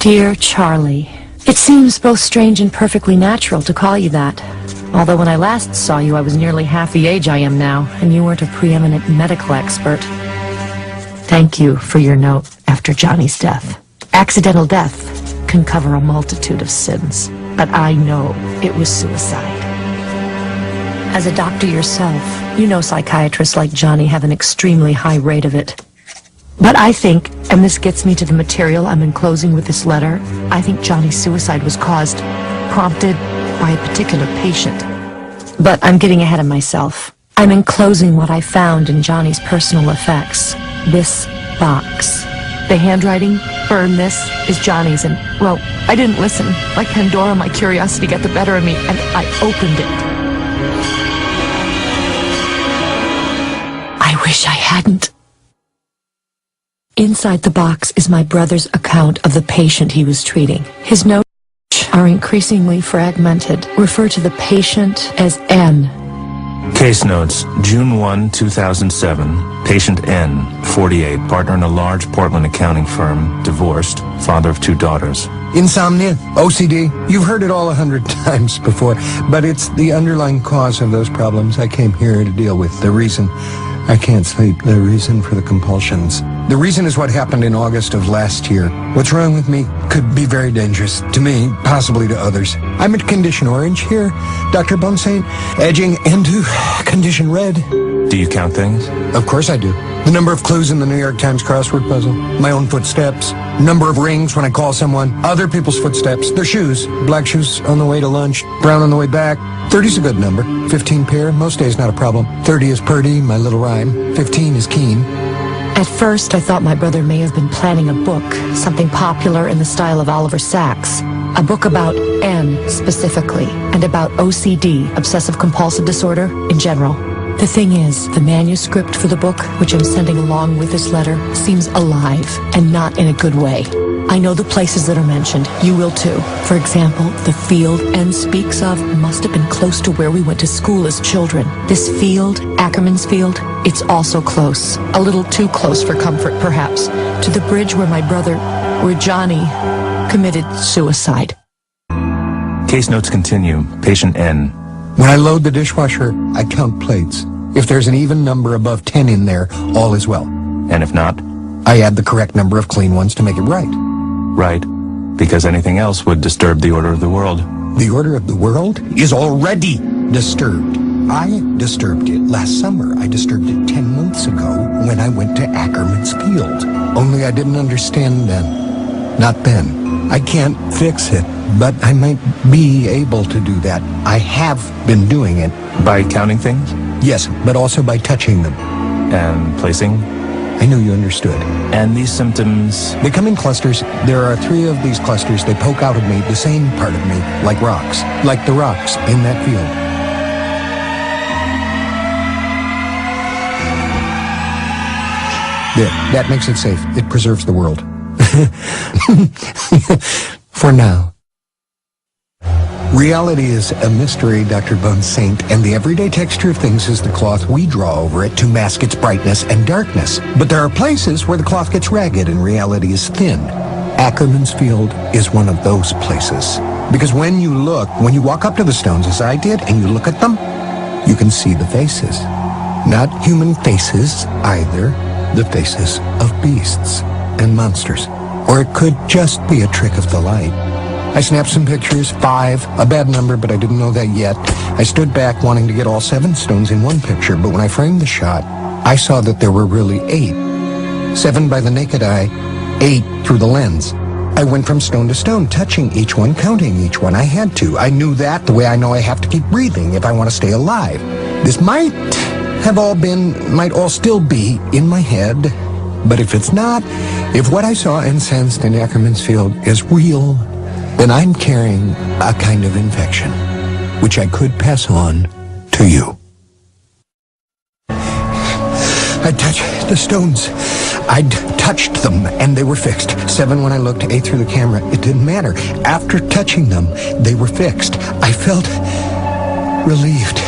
Dear Charlie, it seems both strange and perfectly natural to call you that. Although when I last saw you, I was nearly half the age I am now, and you weren't a preeminent medical expert. Thank you for your note after Johnny's death. Accidental death can cover a multitude of sins, but I know it was suicide. As a doctor yourself, you know psychiatrists like Johnny have an extremely high rate of it. But I think, and this gets me to the material I'm enclosing with this letter, I think Johnny's suicide was prompted by a particular patient. But I'm getting ahead of myself. I'm enclosing what I found in Johnny's personal effects. This box. The handwriting, burn this, is Johnny's, and, well, I didn't listen. Like Pandora, my curiosity got the better of me, and I opened it. I wish I hadn't. Inside the box is my brother's account of the patient he was treating. His notes are increasingly fragmented. Refer to the patient as N. Case notes, June 1, 2007, patient N, 48, partner in a large Portland accounting firm, divorced, father of 2 daughters. Insomnia, OCD, you've heard it all 100 times before, but it's the underlying cause of those problems I came here to deal with. The reason I can't sleep, the reason for the compulsions. The reason is what happened in August of last year. What's wrong with me could be very dangerous to me, possibly to others. I'm at condition orange here, Dr. Bonsaint, edging into condition red. Do you count things? Of course I do. The number of clues in the New York Times crossword puzzle, my own footsteps, number of rings when I call someone, other people's footsteps, their shoes, black shoes on the way to lunch, brown on the way back. 30's a good number. 15 pair, most days not a problem. 30 is purty, my little rhyme. 15 is keen. At first, I thought my brother may have been planning a book, something popular in the style of Oliver Sacks. A book about N, specifically, and about OCD, obsessive-compulsive disorder, in general. The thing is, the manuscript for the book, which I'm sending along with this letter, seems alive, and not in a good way. I know the places that are mentioned. You will too. For example, the field N speaks of must have been close to where we went to school as children. This field, Ackerman's Field, it's also close. A little too close for comfort, perhaps, to the bridge where Johnny committed suicide. Case notes continue. Patient N. When I load the dishwasher, I count plates. If there's an even number above 10 in there, all is well. And if not? I add the correct number of clean ones to make it right. Right. Because anything else would disturb the order of the world. The order of the world is already disturbed. I disturbed it last summer. I disturbed it 10 months ago when I went to Ackerman's Field. Only I didn't understand then. Not then. I can't fix it, but I might be able to do that. I have been doing it. By counting things? Yes, but also by touching them. And placing? I knew you understood. And these symptoms? They come in clusters. There are 3 of these clusters. They poke out of me, the same part of me, like rocks. Like the rocks in that field. There, that makes it safe. It preserves the world. For now. Reality is a mystery, Dr. Bonsaint, and the everyday texture of things is the cloth we draw over it to mask its brightness and darkness. But there are places where the cloth gets ragged and reality is thin. Ackerman's Field is one of those places. Because when you walk up to the stones as I did, and you look at them, you can see the faces. Not human faces either, the faces of beasts and monsters. Or it could just be a trick of the light. I snapped some pictures, 5, a bad number, but I didn't know that yet. I stood back wanting to get all 7 stones in one picture, but when I framed the shot, I saw that there were really 8. 7 by the naked eye, 8 through the lens. I went from stone to stone, touching each one, counting each one. I had to. I knew that the way I know I have to keep breathing if I want to stay alive. This might all still be in my head, but if it's not, if what I saw and sensed in Ackerman's Field is real, then I'm carrying a kind of infection, which I could pass on to you. I touched the stones. I'd touched them, and they were fixed. 7 when I looked, 8 through the camera. It didn't matter. After touching them, they were fixed. I felt relieved.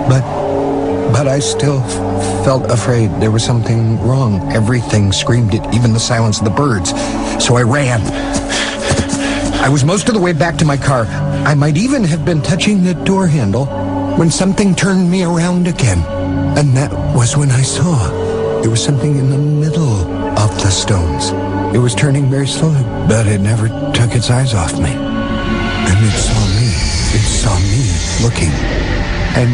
But I still felt afraid. There was something wrong. Everything screamed it, even the silence of the birds. So I ran. I was most of the way back to my car. I might even have been touching the door handle when something turned me around again. And that was when I saw there was something in the middle of the stones. It was turning very slowly, but it never took its eyes off me. And it saw me. It saw me looking. And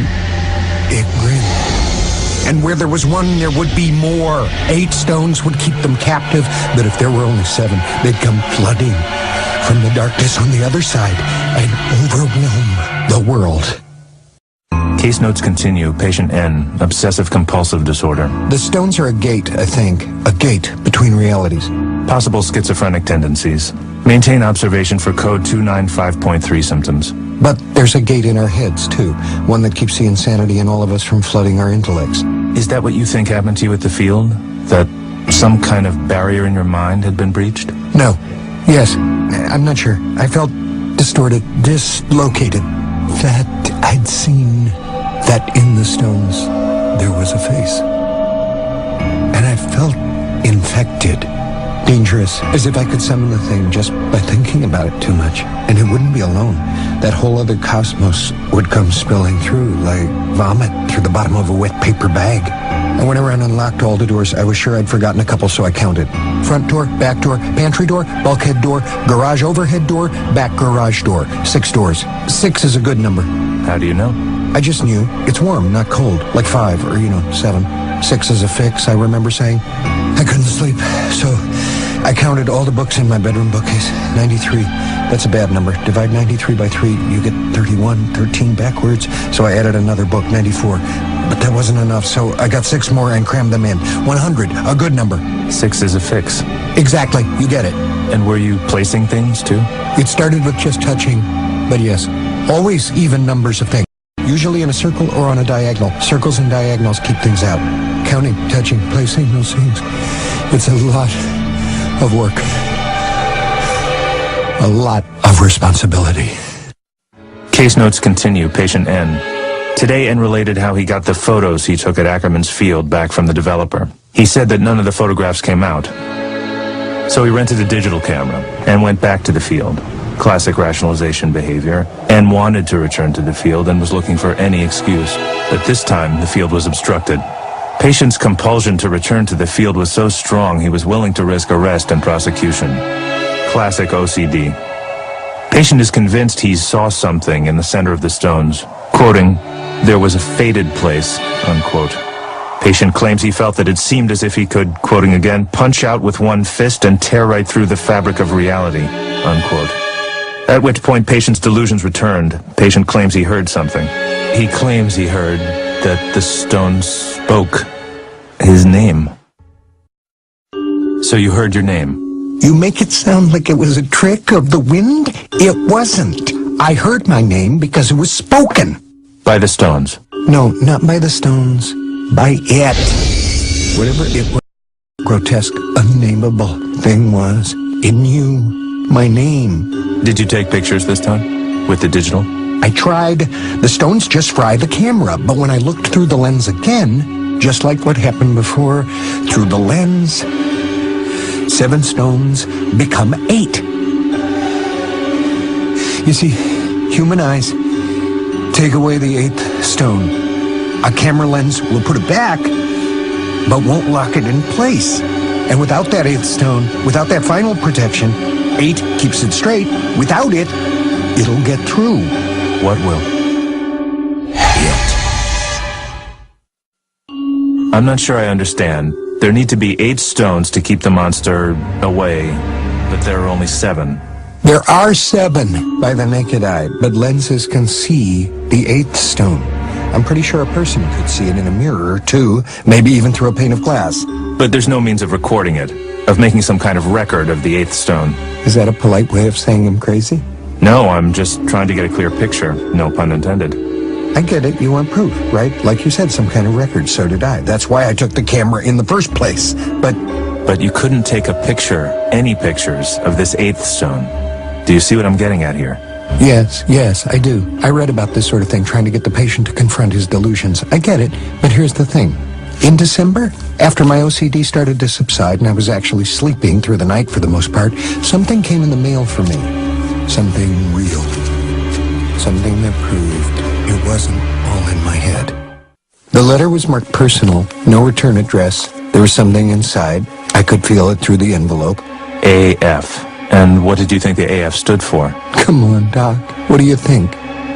it grinned. And where there was one, there would be more. 8 stones would keep them captive, but if there were only 7, they'd come flooding from the darkness on the other side and overwhelm the world. Case notes continue. Patient N, obsessive-compulsive disorder. The stones are a gate, I think. A gate between realities. Possible schizophrenic tendencies. Maintain observation for code 295.3 symptoms. But there's a gate in our heads, too. One that keeps the insanity in all of us from flooding our intellects. Is that what you think happened to you at the field? That some kind of barrier in your mind had been breached? No. Yes. I'm not sure. I felt distorted, dislocated. That I'd seen that in the stones there was a face. And I felt infected. Dangerous, as if I could summon the thing just by thinking about it too much. And it wouldn't be alone. That whole other cosmos would come spilling through like vomit through the bottom of a wet paper bag. I went around and locked all the doors. I was sure I'd forgotten a couple, so I counted. Front door, back door, pantry door, bulkhead door, garage overhead door, back garage door. 6 doors. 6 is a good number. How do you know? I just knew. It's warm, not cold. Like 5 or, 7. 6 is a fix, I remember saying. I couldn't sleep, so I counted all the books in my bedroom bookcase. 93. That's a bad number. Divide 93 by 3, you get 31. 13 backwards, so I added another book, 94. But that wasn't enough, so I got 6 more and crammed them in. 100, a good number. 6 is a fix. Exactly, you get it. And were you placing things, too? It started with just touching, but yes, always even numbers of things. Usually in a circle or on a diagonal. Circles and diagonals keep things out. Counting, touching, placing those things. It's a lot of work. A lot of responsibility. Case notes continue. Patient N. Today, N related how he got the photos he took at Ackerman's field back from the developer. He said that none of the photographs came out. So he rented a digital camera and went back to the field. Classic rationalization behavior. N wanted to return to the field and was looking for any excuse. But this time, the field was obstructed. Patient's compulsion to return to the field was so strong he was willing to risk arrest and prosecution. Classic OCD. Patient is convinced he saw something in the center of the stones. Quoting, "There was a faded place," unquote. Patient claims he felt that it seemed as if he could, quoting again, "punch out with one fist and tear right through the fabric of reality," unquote. At which point patient's delusions returned. Patient claims he heard something. He claims he heard that the stones spoke his name. So you heard your name? You make it sound like it was a trick of the wind? It wasn't. I heard my name because it was spoken. By the stones? No, not by the stones. By it. Whatever it was, grotesque, unnameable thing was, it knew my name. Did you take pictures this time? With the digital? I tried. The stones just fry the camera, but when I looked through the lens again, just like what happened before, through the lens, 7 stones become 8. You see, human eyes take away the 8th stone. A camera lens will put it back, but won't lock it in place. And without that 8th stone, without that final protection, 8 keeps it straight. Without it, it'll get through. What will? It. I'm not sure I understand. There need to be 8 stones to keep the monster away, but there are only 7. There are 7 by the naked eye, but lenses can see the 8th stone. I'm pretty sure a person could see it in a mirror, too, maybe even through a pane of glass. But there's no means of recording it, of making some kind of record of the 8th stone. Is that a polite way of saying I'm crazy? No, I'm just trying to get a clear picture. No pun intended. I get it. You want proof, right? Like you said, some kind of record. So did I. That's why I took the camera in the first place. But you couldn't take a picture, any pictures, of this 8th stone. Do you see what I'm getting at here? Yes, I do. I read about this sort of thing, trying to get the patient to confront his delusions. I get it, but here's the thing. In December, after my OCD started to subside and I was actually sleeping through the night for the most part, something came in the mail for me. Something real. Something that proved it wasn't all in my head. The letter was marked personal, no return address. There was something inside. I could feel it through the envelope. AF. And what did you think the AF stood for? Come on, Doc. What do you think?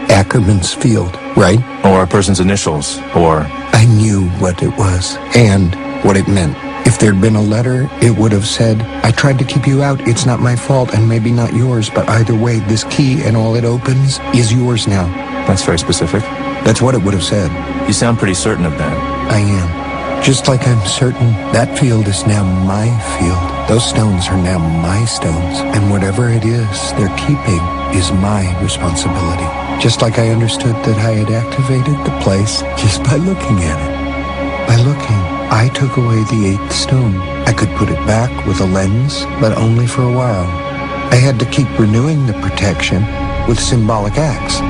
Ackerman's Field, right? Or a person's initials? Or... I knew what it was and what it meant. If there'd been a letter, it would have said, I tried to keep you out. It's not my fault and maybe not yours, but either way, this key and all it opens is yours now. That's very specific. That's what it would have said. You sound pretty certain of that. I am. Just like I'm certain that field is now my field. Those stones are now my stones. And whatever it is they're keeping is my responsibility. Just like I understood that I had activated the place just by looking at it. By looking, I took away the 8th stone. I could put it back with a lens, but only for a while. I had to keep renewing the protection with symbolic acts.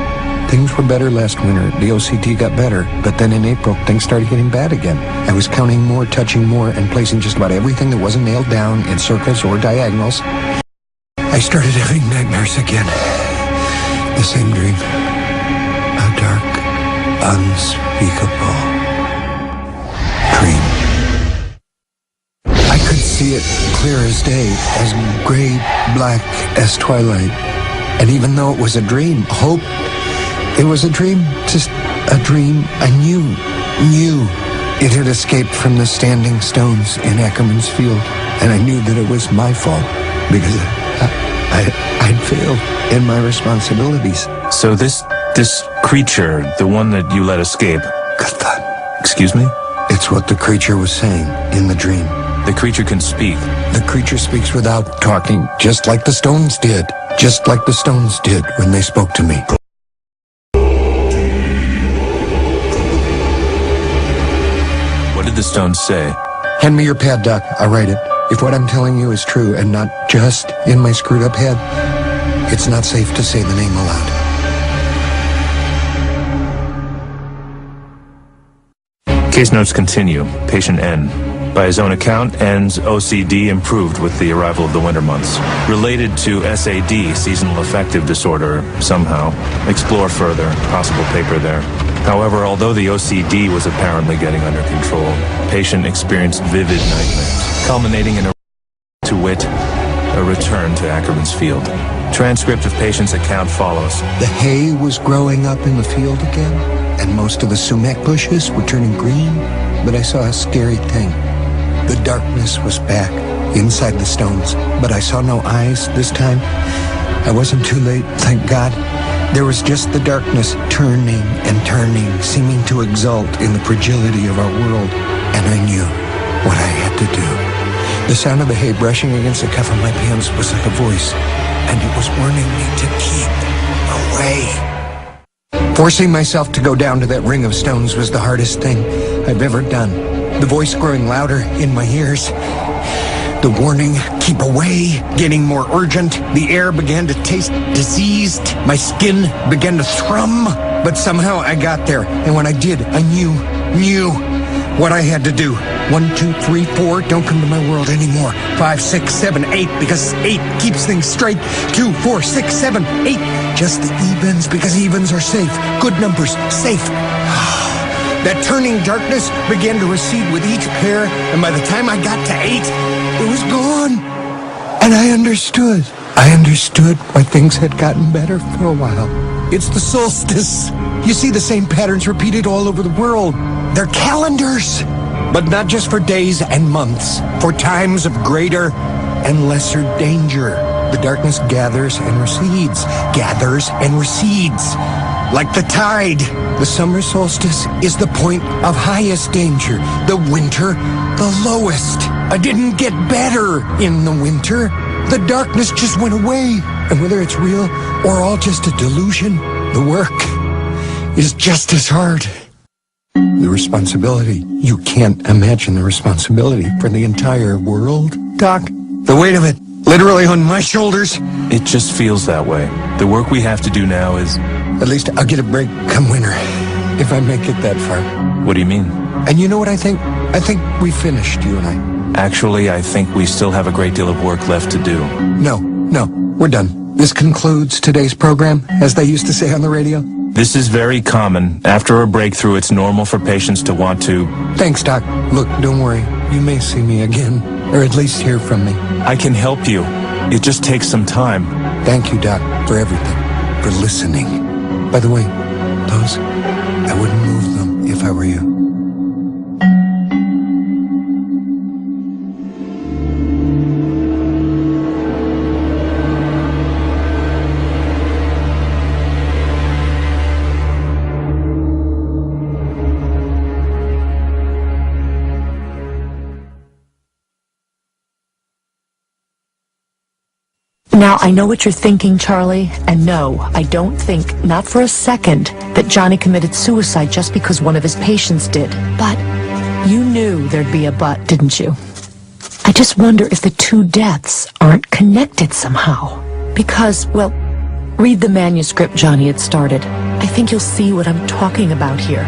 Things were better last winter. The OCT got better, but then in April, things started getting bad again. I was counting more, touching more, and placing just about everything that wasn't nailed down in circles or diagonals. I started having nightmares again. The same dream. A dark, unspeakable dream. I could see it clear as day, as gray, black as twilight. And even though it was a dream, hope, it was a dream, just a dream. I knew it had escaped from the standing stones in Ackerman's Field. And I knew that it was my fault because I'd failed in my responsibilities. So this creature, the one that you let escape... Good thought. Excuse me? It's what the creature was saying in the dream. The creature can speak. The creature speaks without talking, just like the stones did. Just like the stones did when they spoke to me. What did the stones say? Hand me your pad, Doc. I'll write it. If what I'm telling you is true and not just in my screwed up head, it's not safe to say the name aloud. Case notes continue. Patient N. By his own account, N's OCD improved with the arrival of the winter months. Related to SAD, seasonal affective disorder, somehow. Explore further. Possible paper there. However, although the OCD was apparently getting under control, patient experienced vivid nightmares, culminating in to wit, a return to Ackerman's Field. Transcript of patient's account follows. The hay was growing up in the field again, and most of the sumac bushes were turning green, but I saw a scary thing. The darkness was back, inside the stones, but I saw no eyes this time. I wasn't too late, thank God. There was just the darkness turning and turning, seeming to exult in the fragility of our world, and I knew what I had to do. The sound of the hay brushing against the cuff of my pants was like a voice, and it was warning me to keep away. Forcing myself to go down to that ring of stones was the hardest thing I've ever done. The voice growing louder in my ears. The warning, keep away, getting more urgent. The air began to taste diseased. My skin began to thrum. But somehow I got there, and when I did, I knew what I had to do. 1, 2, 3, 4, don't come to my world anymore. 5, 6, 7, 8, because 8 keeps things straight. 2, 4, 6, 7, 8, just the evens, because evens are safe. Good numbers, safe. That turning darkness began to recede with each pair, and by the time I got to 8, it was gone. And I understood. I understood why things had gotten better for a while. It's the solstice. You see the same patterns repeated all over the world. They're calendars. But not just for days and months, for times of greater and lesser danger. The darkness gathers and recedes, like the tide. The summer solstice is the point of highest danger, the winter, the lowest. I didn't get better in the winter. The darkness just went away. And whether it's real or all just a delusion, the work is just as hard. The responsibility. You can't imagine the responsibility for the entire world, Doc. The weight of it, literally on my shoulders. It just feels that way. The work we have to do now is... At least I'll get a break come winter, if I make it that far. What do you mean? And you know what I think? I think we finished, you and I. Actually, I think we still have a great deal of work left to do. No, we're done. This concludes today's program, as they used to say on the radio. This is very common. After a breakthrough, it's normal for patients to want to... Thanks, Doc. Look, don't worry. You may see me again, or at least hear from me. I can help you. It just takes some time. Thank you, Doc, for everything, for listening. By the way, those, I wouldn't move them if I were you. Now, I know what you're thinking, Charlie, and no, I don't think, not for a second, that Johnny committed suicide just because one of his patients did. But you knew there'd be a but, didn't you? I just wonder if the two deaths aren't connected somehow. Because, well, read the manuscript Johnny had started. I think you'll see what I'm talking about here.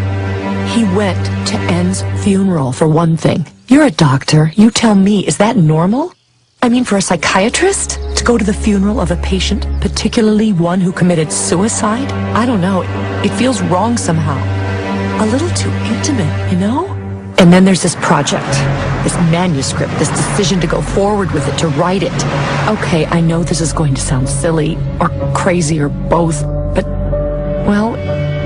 He went to N's funeral, for one thing. You're a doctor. You tell me, is that normal? I mean, for a psychiatrist to go to the funeral of a patient, particularly one who committed suicide? I don't know. It feels wrong somehow. A little too intimate, you know? And then there's this project, this manuscript, this decision to go forward with it, to write it. Okay, I know this is going to sound silly, or crazy, or both, but, well,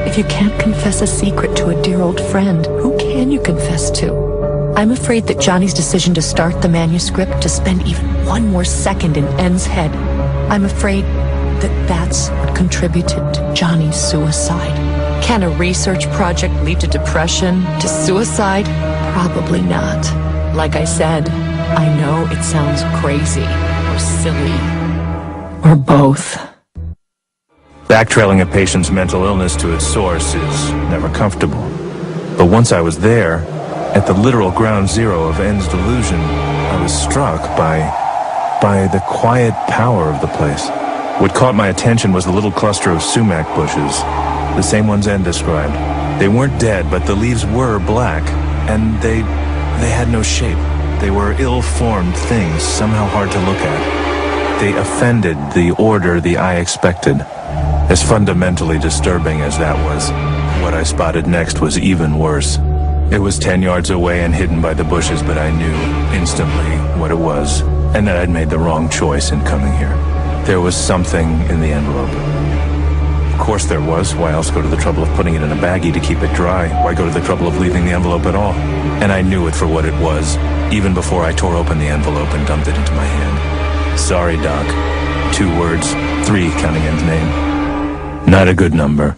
if you can't confess a secret to a dear old friend, who can you confess to? I'm afraid that Johnny's decision to start the manuscript, to spend even one more second in N's head, I'm afraid that that's what contributed to Johnny's suicide. Can a research project lead to depression, to suicide? Probably not. Like I said, I know it sounds crazy, or silly, or both. Backtrailing a patient's mental illness to its source is never comfortable. But once I was there, at the literal ground zero of N's delusion, I was struck by the quiet power of the place. What caught my attention was the little cluster of sumac bushes, the same ones N described. They weren't dead, but the leaves were black, and they had no shape. They were ill-formed things, somehow hard to look at. They offended the order the eye expected. As fundamentally disturbing as that was, what I spotted next was even worse. It was 10 yards away and hidden by the bushes, but I knew instantly what it was, and that I'd made the wrong choice in coming here. There was something in the envelope. Of course there was. Why else go to the trouble of putting it in a baggie to keep it dry? Why go to the trouble of leaving the envelope at all? And I knew it for what it was, even before I tore open the envelope and dumped it into my hand. Sorry, Doc. 2 words, 3 counting N's name. Not a good number.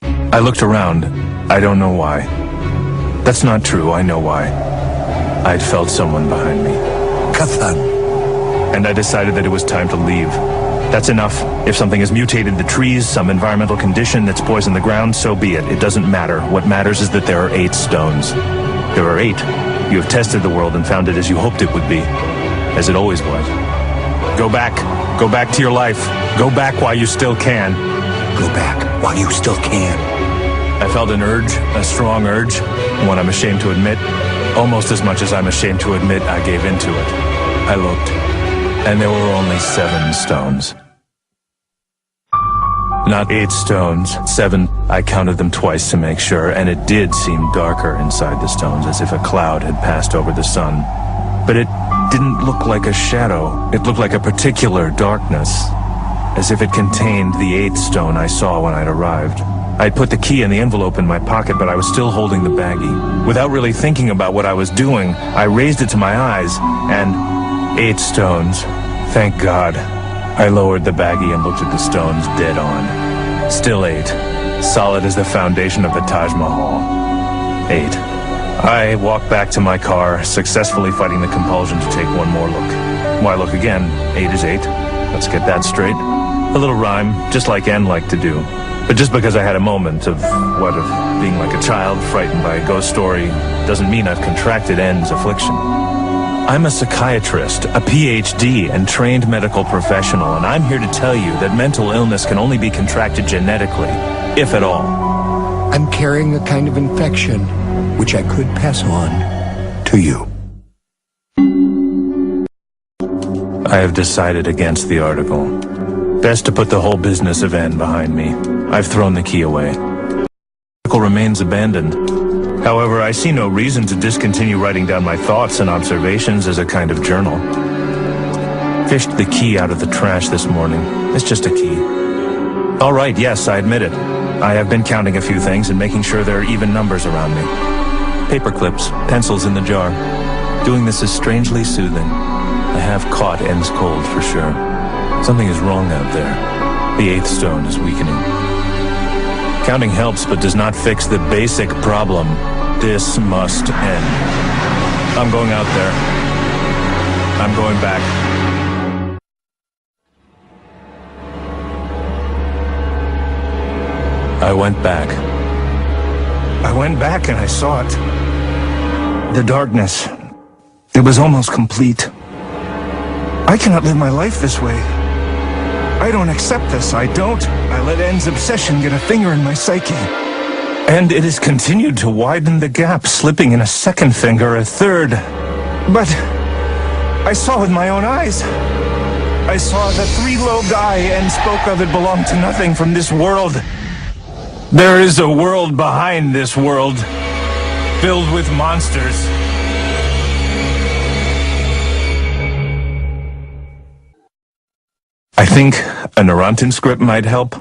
I looked around. I don't know why. That's not true, I know why. I'd felt someone behind me. Kathan. And I decided that it was time to leave. That's enough. If something has mutated the trees, some environmental condition that's poisoned the ground, so be it. It doesn't matter. What matters is that there are 8 stones. There are 8. You have tested the world and found it as you hoped it would be. As it always was. Go back. Go back to your life. Go back while you still can. Go back while you still can. I felt an urge, a strong urge, one I'm ashamed to admit. Almost as much as I'm ashamed to admit I gave into it. I looked, and there were only 7 stones. Not 8 stones, 7. I counted them twice to make sure, and it did seem darker inside the stones, as if a cloud had passed over the sun. But it didn't look like a shadow. It looked like a particular darkness, as if it contained the 8th stone I saw when I'd arrived. I'd put the key in the envelope in my pocket, but I was still holding the baggie. Without really thinking about what I was doing, I raised it to my eyes, and 8 stones. Thank God. I lowered the baggie and looked at the stones dead on. Still 8. Solid as the foundation of the Taj Mahal. 8. I walked back to my car, successfully fighting the compulsion to take one more look. Why look again? 8 is 8. Let's get that straight. A little rhyme, just like N liked to do. But just because I had a moment of being like a child frightened by a ghost story, doesn't mean I've contracted N's affliction. I'm a psychiatrist, a PhD, and trained medical professional, and I'm here to tell you that mental illness can only be contracted genetically, if at all. I'm carrying a kind of infection, which I could pass on to you. I have decided against the article. Best to put the whole business of N behind me. I've thrown the key away. The article remains abandoned. However, I see no reason to discontinue writing down my thoughts and observations as a kind of journal. Fished the key out of the trash this morning. It's just a key. All right, yes, I admit it. I have been counting a few things and making sure there are even numbers around me. Paper clips, pencils in the jar. Doing this is strangely soothing. I have caught N's cold for sure. Something is wrong out there. The eighth stone is weakening. Counting helps but does not fix the basic problem. This must end. I'm going out there. I'm going back. I went back. I went back and I saw it. The darkness. It was almost complete. I cannot live my life this way. I don't accept this, I don't. I let N's obsession get a finger in my psyche. And it has continued to widen the gap, slipping in a second finger, a third. But I saw with my own eyes. I saw the three-lobed eye N spoke of. It belonged to nothing from this world. There is a world behind this world, filled with monsters. I think a Neurontin script might help.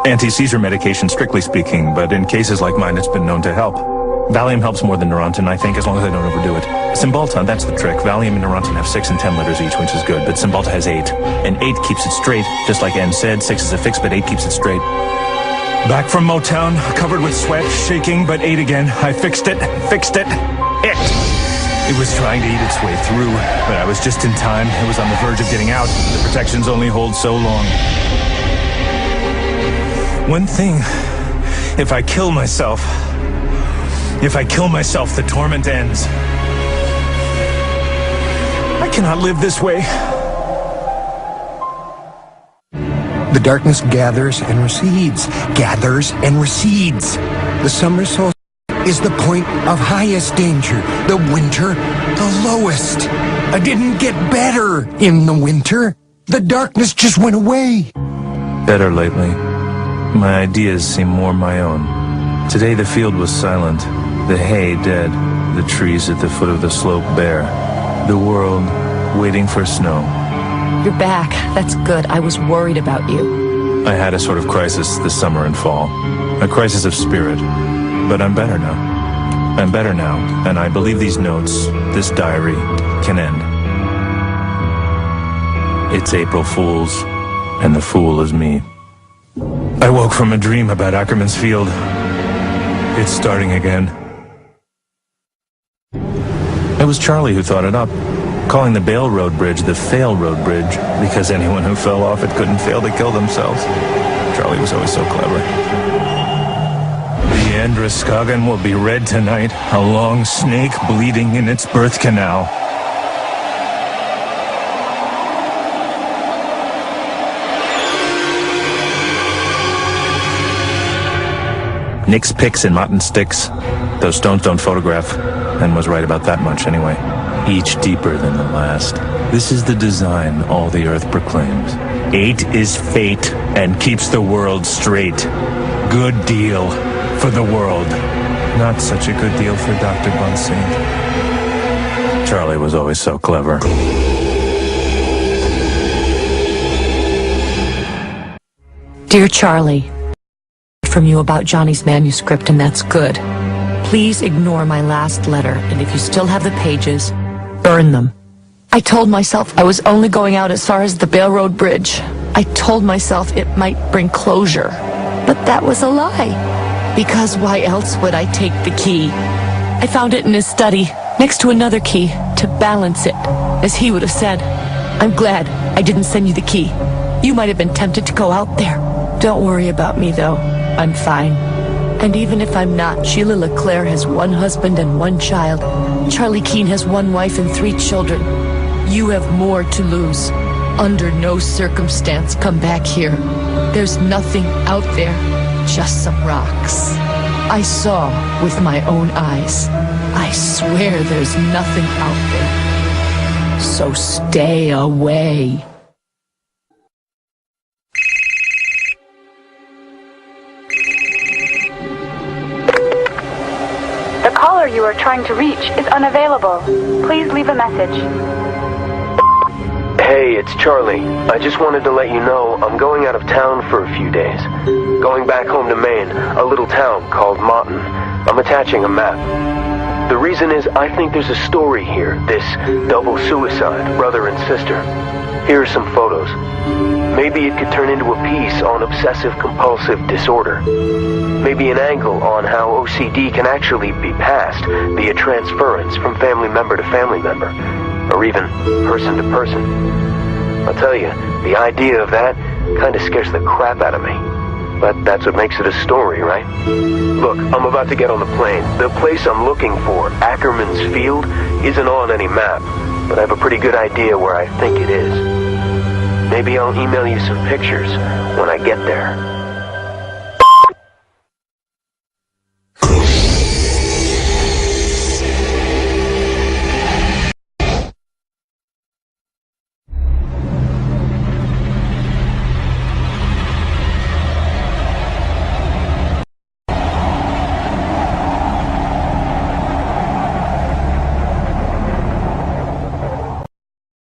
Anti-seizure medication, strictly speaking, but in cases like mine, it's been known to help. Valium helps more than Neurontin, I think, as long as I don't overdo it. Cymbalta, that's the trick. Valium and Neurontin have 6 and 10 letters each, which is good, but Cymbalta has 8. And 8 keeps it straight, just like N said. 6 is a fix, but 8 keeps it straight. Back from Motown, covered with sweat, shaking, but 8 again. I fixed it. It was trying to eat its way through, but I was just in time. It was on the verge of getting out. The protections only hold so long. One thing, if I kill myself, the torment ends. I cannot live this way. The darkness gathers and recedes, The summer solstice is the point of highest danger. The winter, the lowest. I didn't get better in the winter. The darkness just went away. Better lately. My ideas seem more my own. Today the field was silent. The hay dead. The trees at the foot of the slope bare. The world waiting for snow. You're back. That's good. I was worried about you. I had a sort of crisis this summer and fall. A crisis of spirit. But I'm better now. And I believe these notes, this diary, can end. It's April Fool's, and the fool is me. I woke from a dream about Ackerman's Field. It's starting again. It was Charlie who thought it up, calling the Bale Road Bridge the Fail Road Bridge, because anyone who fell off it couldn't fail to kill themselves. Charlie was always so clever. The Androscoggin will be red tonight, a long snake bleeding in its birth canal. Nick's picks and Mott and Sticks. Those stones don't photograph, and was right about that much anyway. Each deeper than the last. This is the design all the earth proclaims. 8 is fate and keeps the world straight. Good deal for the world. Not such a good deal for Dr. Bonsaint. Charlie was always so clever. Dear Charlie, from you about Johnny's manuscript, and that's good. Please ignore my last letter, and if you still have the pages, burn them. I told myself I was only going out as far as the Bale Road Bridge. I told myself it might bring closure, but that was a lie. Because why else would I take the key? I found it in his study, next to another key, to balance it, as he would have said. I'm glad I didn't send you the key. You might have been tempted to go out there. Don't worry about me, though. I'm fine. And even if I'm not, Sheila LeClaire has 1 husband and 1 child. Charlie Keene has 1 wife and 3 children. You have more to lose. Under no circumstance come back here. There's nothing out there, just some rocks. I saw with my own eyes. I swear there's nothing out there. So stay away. The caller you are trying to reach is unavailable. Please leave a message. Hey, it's Charlie. I just wanted to let you know I'm going out of town for a few days. Going back home to Maine, a little town called Maughton. I'm attaching a map. The reason is I think there's a story here, this double suicide, brother and sister. Here are some photos. Maybe it could turn into a piece on obsessive-compulsive disorder. Maybe an angle on how OCD can actually be passed via transference from family member to family member, or even person to person. I'll tell you, the idea of that kind of scares the crap out of me. But that's what makes it a story, right? Look, I'm about to get on the plane. The place I'm looking for, Ackerman's Field, isn't on any map, but I have a pretty good idea where I think it is. Maybe I'll email you some pictures when I get there.